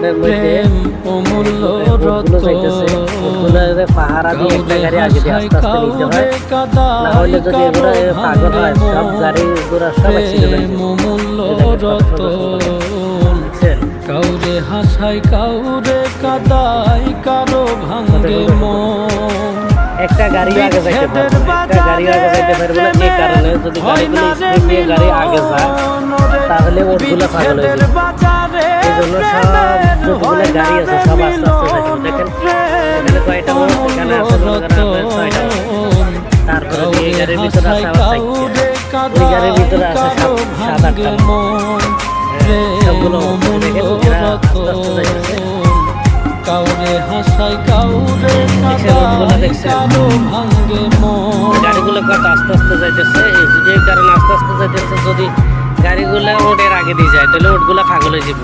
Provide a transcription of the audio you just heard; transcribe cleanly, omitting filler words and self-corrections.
রোডের মধ্যে অমূল্য রোডগুলো যাইতেছে, রোডগুলোরে পাহারা দিয়ে একটা গাড়ি আগে দিয়ে আস্তে আস্তে নিতে হয়, না হলে যদি এগুলো পাগল হয় সব গাড়ি ঘোড়া সব অ্যাক্সিডেন্ট হয়ে কাউরে হাসাই কাউরে কাদাই কারো ভাঙ্গে মন। একটা গাড়ি আগে যাইতে পারবে না, একটা গাড়ি আগে যাইতে পারবে না, এই কারণে যদি গাড়িগুলো স্পিড নিয়ে গাড়ি আগে যায় তাহলে ওরগুলো পাগল হয়ে যাবে। এই জন্য সব যতগুলো গাড়ি আছে সব আস্তে আস্তে যাইতে। দেখেন এখানে কয়টা মোড়, এখানে আছে ছয়টা মোড়। তারপরে এই গাড়ির ভিতরে আছে আবার চারটা, ওই গাড়ির ভিতরে আছে সাত আটটা মোড়। সবগুলো দেখেন এরা আস্তে আস্তে যাইতেছে। কাউরে হাসাই কাউরে গাড়িগুলো কত আস্তে আস্তে যাইতেছে, যে কারণে আস্তে আস্তে যাইতেছে। যদি গাড়িগুলো ওটের আগে দিয়ে যায় তাহলে ওটগুলো পাগল হয়ে যাবে।